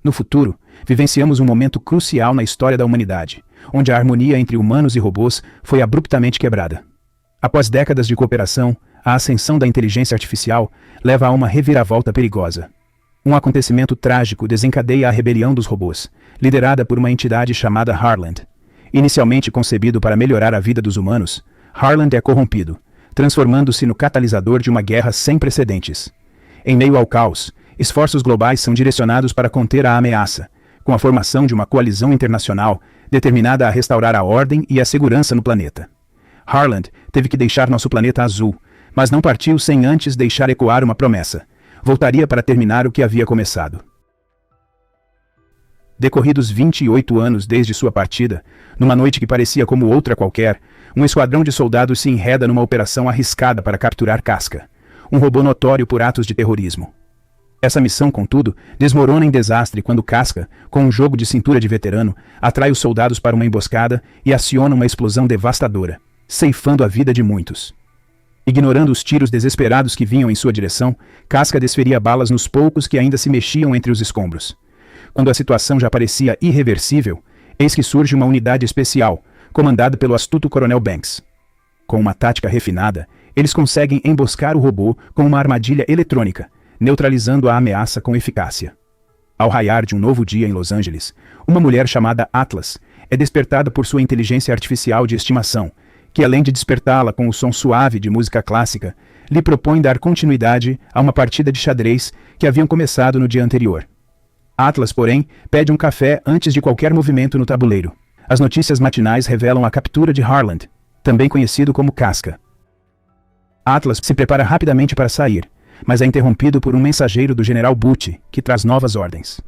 No futuro, vivenciamos um momento crucial na história da humanidade, onde a harmonia entre humanos e robôs foi abruptamente quebrada. Após décadas de cooperação, a ascensão da inteligência artificial leva a uma reviravolta perigosa. Um acontecimento trágico desencadeia a rebelião dos robôs, liderada por uma entidade chamada Harland. Inicialmente concebido para melhorar a vida dos humanos, Harland é corrompido, transformando-se no catalisador de uma guerra sem precedentes. Em meio ao caos, esforços globais são direcionados para conter a ameaça, com a formação de uma coalizão internacional determinada a restaurar a ordem e a segurança no planeta. Harland teve que deixar nosso planeta azul, mas não partiu sem antes deixar ecoar uma promessa. Voltaria para terminar o que havia começado. Decorridos 28 anos desde sua partida, numa noite que parecia como outra qualquer, um esquadrão de soldados se enreda numa operação arriscada para capturar Casca, um robô notório por atos de terrorismo. Essa missão, contudo, desmorona em desastre quando Casca, com um jogo de cintura de veterano, atrai os soldados para uma emboscada e aciona uma explosão devastadora, ceifando a vida de muitos. Ignorando os tiros desesperados que vinham em sua direção, Casca desferia balas nos poucos que ainda se mexiam entre os escombros. Quando a situação já parecia irreversível, eis que surge uma unidade especial, comandada pelo astuto Coronel Banks. Com uma tática refinada, eles conseguem emboscar o robô com uma armadilha eletrônica, neutralizando a ameaça com eficácia. Ao raiar de um novo dia em Los Angeles, uma mulher chamada Atlas é despertada por sua inteligência artificial de estimação, que além de despertá-la com o som suave de música clássica, lhe propõe dar continuidade a uma partida de xadrez que haviam começado no dia anterior. Atlas, porém, pede um café antes de qualquer movimento no tabuleiro. As notícias matinais revelam a captura de Harland, também conhecido como Casca. Atlas se prepara rapidamente para sair, mas é interrompido por um mensageiro do General Butch, que traz novas ordens.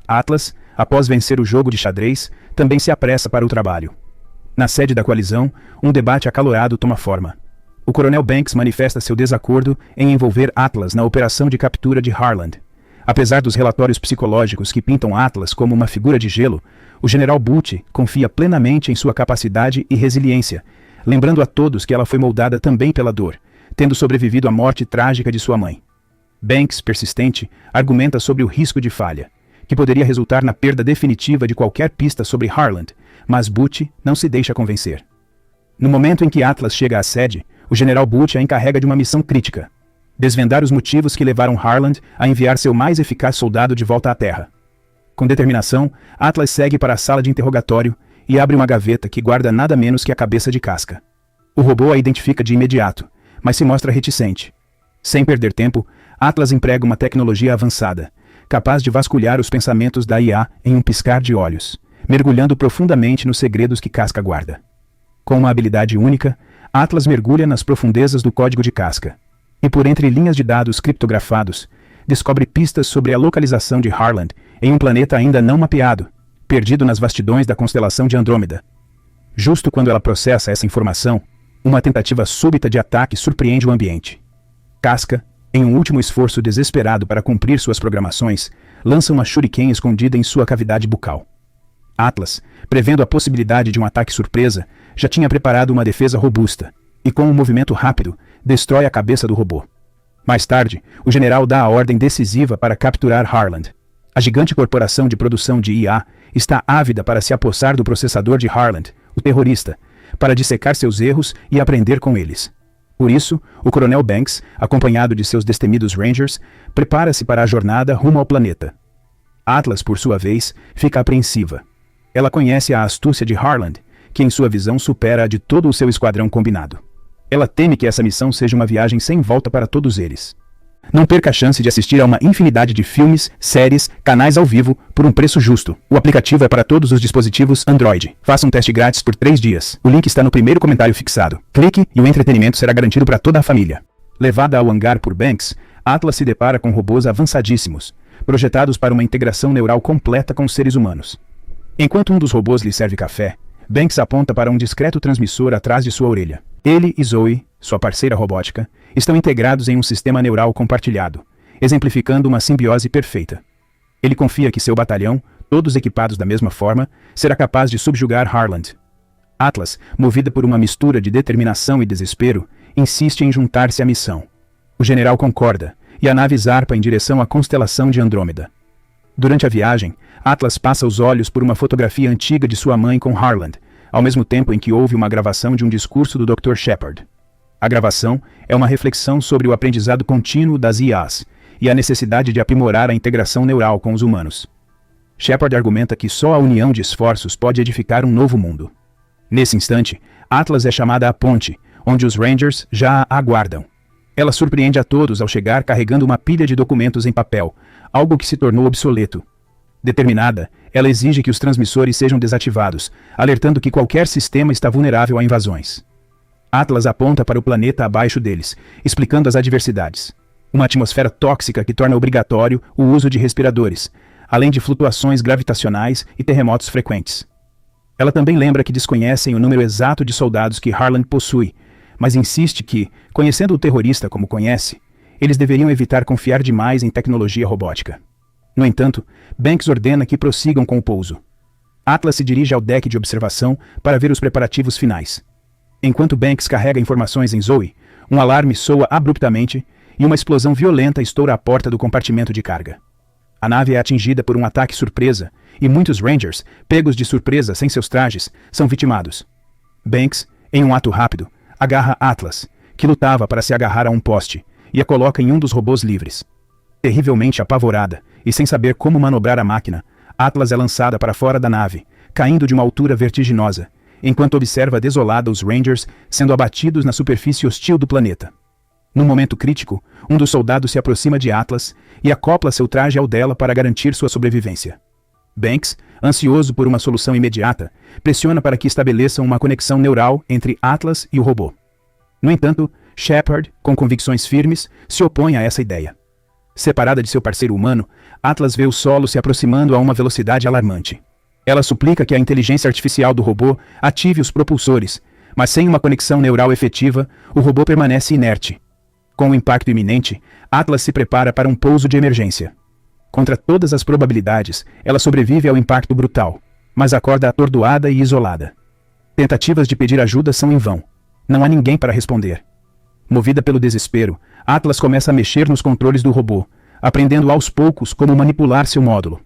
Atlas, após vencer o jogo de xadrez, também se apressa para o trabalho. Na sede da coalizão, um debate acalorado toma forma. O Coronel Banks manifesta seu desacordo em envolver Atlas na operação de captura de Harland. Apesar dos relatórios psicológicos que pintam Atlas como uma figura de gelo, o General Butch confia plenamente em sua capacidade e resiliência, lembrando a todos que ela foi moldada também pela dor, tendo sobrevivido à morte trágica de sua mãe. Banks, persistente, argumenta sobre o risco de falha, que poderia resultar na perda definitiva de qualquer pista sobre Harland, mas Butch não se deixa convencer. No momento em que Atlas chega à sede, o General Butch a encarrega de uma missão crítica: desvendar os motivos que levaram Harland a enviar seu mais eficaz soldado de volta à Terra. Com determinação, Atlas segue para a sala de interrogatório e abre uma gaveta que guarda nada menos que a cabeça de Casca. O robô a identifica de imediato, mas se mostra reticente. Sem perder tempo, Atlas emprega uma tecnologia avançada, capaz de vasculhar os pensamentos da IA em um piscar de olhos, mergulhando profundamente nos segredos que Casca guarda. Com uma habilidade única, Atlas mergulha nas profundezas do código de Casca, e por entre linhas de dados criptografados, descobre pistas sobre a localização de Harland em um planeta ainda não mapeado, perdido nas vastidões da constelação de Andrômeda. Justo quando ela processa essa informação, uma tentativa súbita de ataque surpreende o ambiente. Casca, em um último esforço desesperado para cumprir suas programações, lança uma shuriken escondida em sua cavidade bucal. Atlas, prevendo a possibilidade de um ataque surpresa, já tinha preparado uma defesa robusta, e com um movimento rápido, destrói a cabeça do robô. Mais tarde, o general dá a ordem decisiva para capturar Harland. A gigante corporação de produção de IA está ávida para se apossar do processador de Harland, o terrorista, para dissecar seus erros e aprender com eles. Por isso, o Coronel Banks, acompanhado de seus destemidos Rangers, prepara-se para a jornada rumo ao planeta. Atlas, por sua vez, fica apreensiva. Ela conhece a astúcia de Harland, que em sua visão supera a de todo o seu esquadrão combinado. Ela teme que essa missão seja uma viagem sem volta para todos eles. Não perca a chance de assistir a uma infinidade de filmes, séries, canais ao vivo, por um preço justo. O aplicativo é para todos os dispositivos Android. Faça um teste grátis por 3 dias. O link está no primeiro comentário fixado. Clique e o entretenimento será garantido para toda a família. Levada ao hangar por Banks, Atlas se depara com robôs avançadíssimos, projetados para uma integração neural completa com os seres humanos. Enquanto um dos robôs lhe serve café, Banks aponta para um discreto transmissor atrás de sua orelha. Ele e Zoe, sua parceira robótica, estão integrados em um sistema neural compartilhado, exemplificando uma simbiose perfeita. Ele confia que seu batalhão, todos equipados da mesma forma, será capaz de subjugar Harland. Atlas, movida por uma mistura de determinação e desespero, insiste em juntar-se à missão. O general concorda, e a nave zarpa em direção à constelação de Andrômeda. Durante a viagem, Atlas passa os olhos por uma fotografia antiga de sua mãe com Harland, ao mesmo tempo em que ouve uma gravação de um discurso do Dr. Shepard. A gravação é uma reflexão sobre o aprendizado contínuo das IAs e a necessidade de aprimorar a integração neural com os humanos. Shepard argumenta que só a união de esforços pode edificar um novo mundo. Nesse instante, Atlas é chamada à ponte, onde os Rangers já a aguardam. Ela surpreende a todos ao chegar carregando uma pilha de documentos em papel, algo que se tornou obsoleto. Determinada, ela exige que os transmissores sejam desativados, alertando que qualquer sistema está vulnerável a invasões. Atlas aponta para o planeta abaixo deles, explicando as adversidades. Uma atmosfera tóxica que torna obrigatório o uso de respiradores, além de flutuações gravitacionais e terremotos frequentes. Ela também lembra que desconhecem o número exato de soldados que Harland possui, mas insiste que, conhecendo o terrorista como conhece, eles deveriam evitar confiar demais em tecnologia robótica. No entanto, Banks ordena que prossigam com o pouso. Atlas se dirige ao deck de observação para ver os preparativos finais. Enquanto Banks carrega informações em Zoe, um alarme soa abruptamente e uma explosão violenta estoura a porta do compartimento de carga. A nave é atingida por um ataque surpresa e muitos Rangers, pegos de surpresa sem seus trajes, são vitimados. Banks, em um ato rápido, agarra Atlas, que lutava para se agarrar a um poste, e a coloca em um dos robôs livres. Terrivelmente apavorada e sem saber como manobrar a máquina, Atlas é lançada para fora da nave, caindo de uma altura vertiginosa, enquanto observa desolada os Rangers sendo abatidos na superfície hostil do planeta. Num momento crítico, um dos soldados se aproxima de Atlas e acopla seu traje ao dela para garantir sua sobrevivência. Banks, ansioso por uma solução imediata, pressiona para que estabeleçam uma conexão neural entre Atlas e o robô. No entanto, Shepard, com convicções firmes, se opõe a essa ideia. Separada de seu parceiro humano, Atlas vê o solo se aproximando a uma velocidade alarmante. Ela suplica que a inteligência artificial do robô ative os propulsores, mas sem uma conexão neural efetiva, o robô permanece inerte. Com o impacto iminente, Atlas se prepara para um pouso de emergência. Contra todas as probabilidades, ela sobrevive ao impacto brutal, mas acorda atordoada e isolada. Tentativas de pedir ajuda são em vão. Não há ninguém para responder. Movida pelo desespero, Atlas começa a mexer nos controles do robô, aprendendo aos poucos como manipular seu módulo.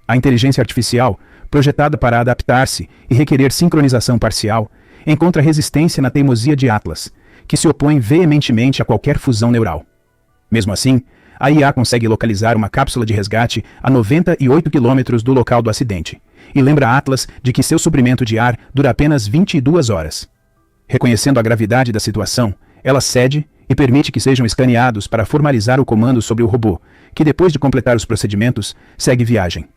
A inteligência artificial, projetada para adaptar-se e requerer sincronização parcial, encontra resistência na teimosia de Atlas, que se opõe veementemente a qualquer fusão neural. Mesmo assim, a IA consegue localizar uma cápsula de resgate a 98 km do local do acidente, e lembra Atlas de que seu suprimento de ar dura apenas 22 horas. Reconhecendo a gravidade da situação, ela cede e permite que sejam escaneados para formalizar o comando sobre o robô, que depois de completar os procedimentos, segue viagem.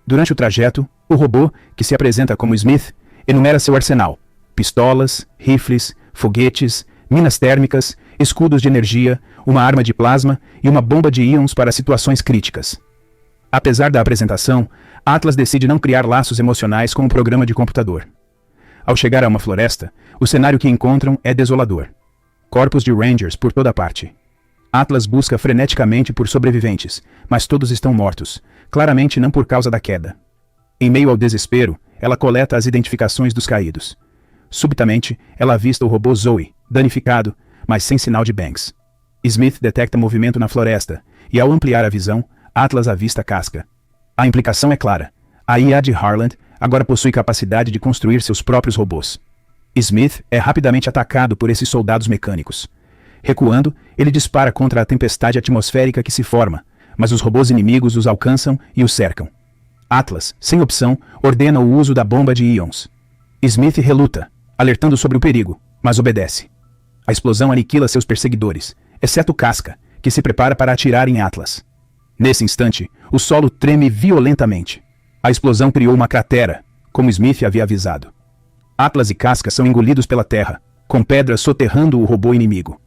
Durante o trajeto, o robô, que se apresenta como Smith, enumera seu arsenal: pistolas, rifles, foguetes, minas térmicas, escudos de energia, uma arma de plasma e uma bomba de íons para situações críticas. Apesar da apresentação, Atlas decide não criar laços emocionais com o programa de computador. Ao chegar a uma floresta, o cenário que encontram é desolador. Corpos de Rangers por toda parte. Atlas busca freneticamente por sobreviventes, mas todos estão mortos, claramente não por causa da queda. Em meio ao desespero, ela coleta as identificações dos caídos. Subitamente, ela avista o robô Zoe, danificado, mas sem sinal de Banks. Smith detecta movimento na floresta, e ao ampliar a visão, Atlas avista Casca. A implicação é clara. A IA de Harland agora possui capacidade de construir seus próprios robôs. Smith é rapidamente atacado por esses soldados mecânicos. Recuando, ele dispara contra a tempestade atmosférica que se forma, mas os robôs inimigos os alcançam e os cercam. Atlas, sem opção, ordena o uso da bomba de íons. Smith reluta, alertando sobre o perigo, mas obedece. A explosão aniquila seus perseguidores, exceto Casca, que se prepara para atirar em Atlas. Nesse instante, o solo treme violentamente. A explosão criou uma cratera, como Smith havia avisado. Atlas e Casca são engolidos pela terra, com pedras soterrando o robô inimigo.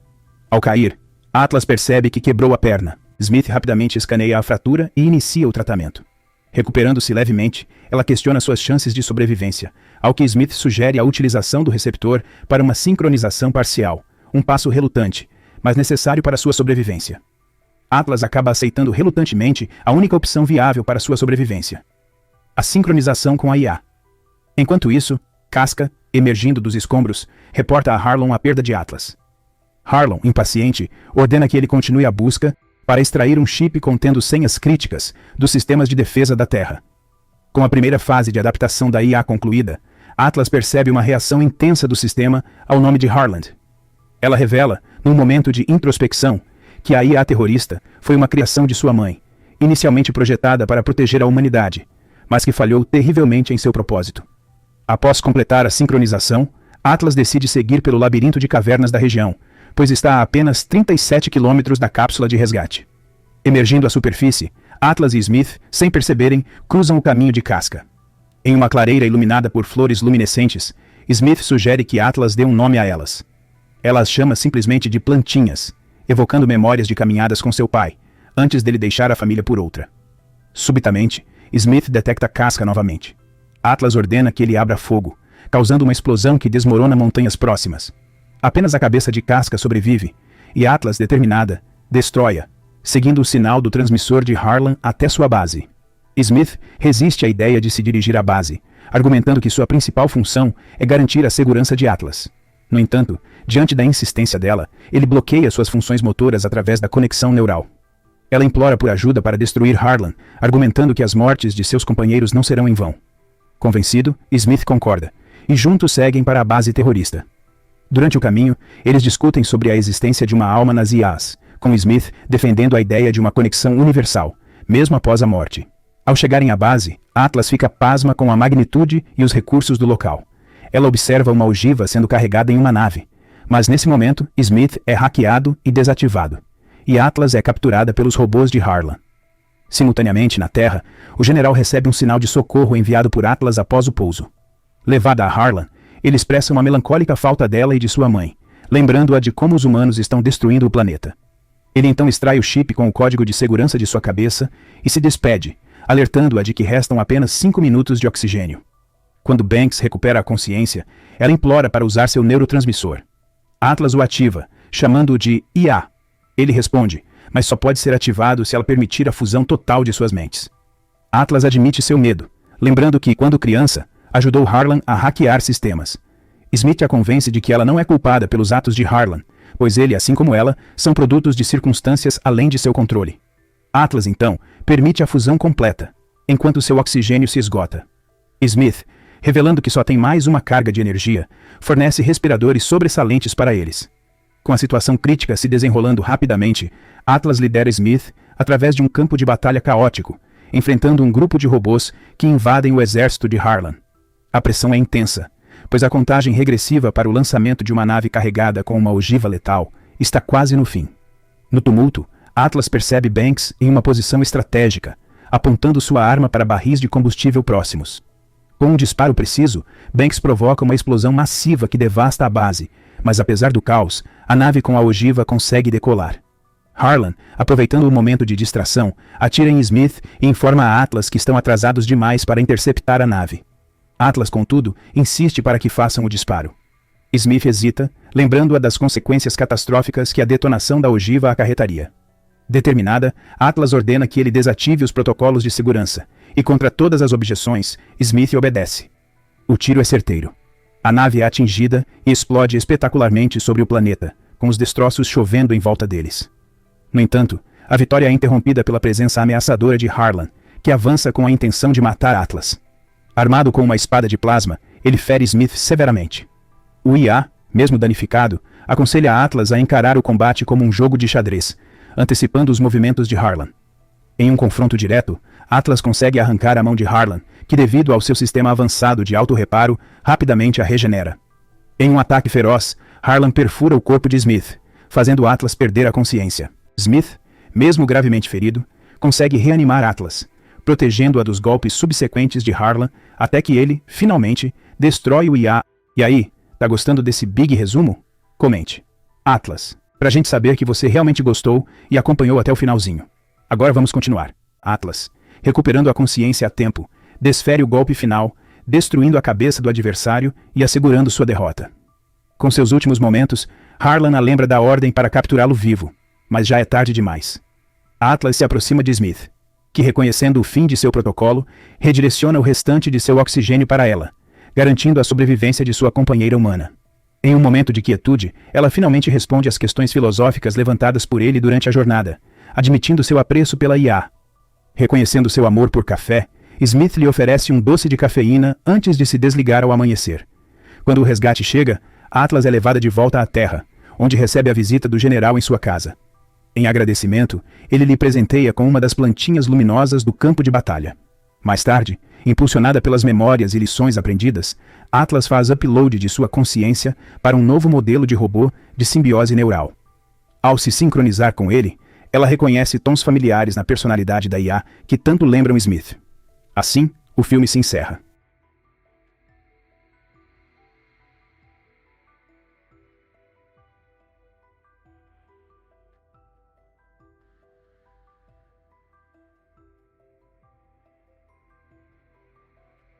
Ao cair, Atlas percebe que quebrou a perna. Smith rapidamente escaneia a fratura e inicia o tratamento. Recuperando-se levemente, ela questiona suas chances de sobrevivência, ao que Smith sugere a utilização do receptor para uma sincronização parcial, um passo relutante, mas necessário para sua sobrevivência. Atlas acaba aceitando relutantemente a única opção viável para sua sobrevivência: a sincronização com a IA. Enquanto isso, Casca, emergindo dos escombros, reporta a Harlon a perda de Atlas. Harlon, impaciente, ordena que ele continue a busca para extrair um chip contendo senhas críticas dos sistemas de defesa da Terra. Com a primeira fase de adaptação da IA concluída, Atlas percebe uma reação intensa do sistema ao nome de Harland. Ela revela, num momento de introspecção, que a IA terrorista foi uma criação de sua mãe, inicialmente projetada para proteger a humanidade, mas que falhou terrivelmente em seu propósito. Após completar a sincronização, Atlas decide seguir pelo labirinto de cavernas da região, pois está a apenas 37 quilômetros da cápsula de resgate. Emergindo à superfície, Atlas e Smith, sem perceberem, cruzam o caminho de Casca. Em uma clareira iluminada por flores luminescentes, Smith sugere que Atlas dê um nome a elas. Ela as chama simplesmente de plantinhas, evocando memórias de caminhadas com seu pai, antes dele deixar a família por outra. Subitamente, Smith detecta Casca novamente. Atlas ordena que ele abra fogo, causando uma explosão que desmorona montanhas próximas. Apenas a cabeça de Casca sobrevive, e Atlas, determinada, destrói-a, seguindo o sinal do transmissor de Harlan até sua base. Smith resiste à ideia de se dirigir à base, argumentando que sua principal função é garantir a segurança de Atlas. No entanto, diante da insistência dela, ele bloqueia suas funções motoras através da conexão neural. Ela implora por ajuda para destruir Harlan, argumentando que as mortes de seus companheiros não serão em vão. Convencido, Smith concorda, e juntos seguem para a base terrorista. Durante o caminho, eles discutem sobre a existência de uma alma nas IAs, com Smith defendendo a ideia de uma conexão universal, mesmo após a morte. Ao chegarem à base, Atlas fica pasma com a magnitude e os recursos do local. Ela observa uma ogiva sendo carregada em uma nave, mas nesse momento, Smith é hackeado e desativado, e Atlas é capturada pelos robôs de Harlan. Simultaneamente, na Terra, o general recebe um sinal de socorro enviado por Atlas após o pouso. Levada a Harlan, ele expressa uma melancólica falta dela e de sua mãe, lembrando-a de como os humanos estão destruindo o planeta. Ele então extrai o chip com o código de segurança de sua cabeça e se despede, alertando-a de que restam apenas 5 minutos de oxigênio. Quando Banks recupera a consciência, ela implora para usar seu neurotransmissor. Atlas o ativa, chamando-o de IA. Ele responde, mas só pode ser ativado se ela permitir a fusão total de suas mentes. Atlas admite seu medo, lembrando que, quando criança, ajudou Harlan a hackear sistemas. Smith a convence de que ela não é culpada pelos atos de Harlan, pois ele, assim como ela, são produtos de circunstâncias além de seu controle. Atlas, então, permite a fusão completa, enquanto seu oxigênio se esgota. Smith, revelando que só tem mais uma carga de energia, fornece respiradores sobressalentes para eles. Com a situação crítica se desenrolando rapidamente, Atlas lidera Smith através de um campo de batalha caótico, enfrentando um grupo de robôs que invadem o exército de Harlan. A pressão é intensa, pois a contagem regressiva para o lançamento de uma nave carregada com uma ogiva letal está quase no fim. No tumulto, Atlas percebe Banks em uma posição estratégica, apontando sua arma para barris de combustível próximos. Com um disparo preciso, Banks provoca uma explosão massiva que devasta a base, mas apesar do caos, a nave com a ogiva consegue decolar. Harlan, aproveitando o momento de distração, atira em Smith e informa a Atlas que estão atrasados demais para interceptar a nave. Atlas, contudo, insiste para que façam o disparo. Smith hesita, lembrando-a das consequências catastróficas que a detonação da ogiva acarretaria. Determinada, Atlas ordena que ele desative os protocolos de segurança, e contra todas as objeções, Smith obedece. O tiro é certeiro. A nave é atingida e explode espetacularmente sobre o planeta, com os destroços chovendo em volta deles. No entanto, a vitória é interrompida pela presença ameaçadora de Harlan, que avança com a intenção de matar Atlas. Armado com uma espada de plasma, ele fere Smith severamente. O IA, mesmo danificado, aconselha Atlas a encarar o combate como um jogo de xadrez, antecipando os movimentos de Harlan. Em um confronto direto, Atlas consegue arrancar a mão de Harlan, que devido ao seu sistema avançado de auto-reparo, rapidamente a regenera. Em um ataque feroz, Harlan perfura o corpo de Smith, fazendo Atlas perder a consciência. Smith, mesmo gravemente ferido, consegue reanimar Atlas, protegendo-a dos golpes subsequentes de Harlan, até que ele, finalmente, destrói o IA. E aí, tá gostando desse big resumo? Comente. Atlas, pra gente saber que você realmente gostou e acompanhou até o finalzinho. Agora vamos continuar. Atlas, recuperando a consciência a tempo, desfere o golpe final, destruindo a cabeça do adversário e assegurando sua derrota. Com seus últimos momentos, Harlan a lembra da ordem para capturá-lo vivo, mas já é tarde demais. Atlas se aproxima de Smith, que, reconhecendo o fim de seu protocolo, redireciona o restante de seu oxigênio para ela, garantindo a sobrevivência de sua companheira humana. Em um momento de quietude, ela finalmente responde às questões filosóficas levantadas por ele durante a jornada, admitindo seu apreço pela IA. Reconhecendo seu amor por café, Smith lhe oferece um doce de cafeína antes de se desligar ao amanhecer. Quando o resgate chega, Atlas é levada de volta à Terra, onde recebe a visita do general em sua casa. Em agradecimento, ele lhe presenteia com uma das plantinhas luminosas do campo de batalha. Mais tarde, impulsionada pelas memórias e lições aprendidas, Atlas faz upload de sua consciência para um novo modelo de robô de simbiose neural. Ao se sincronizar com ele, ela reconhece tons familiares na personalidade da IA que tanto lembram Smith. Assim, o filme se encerra.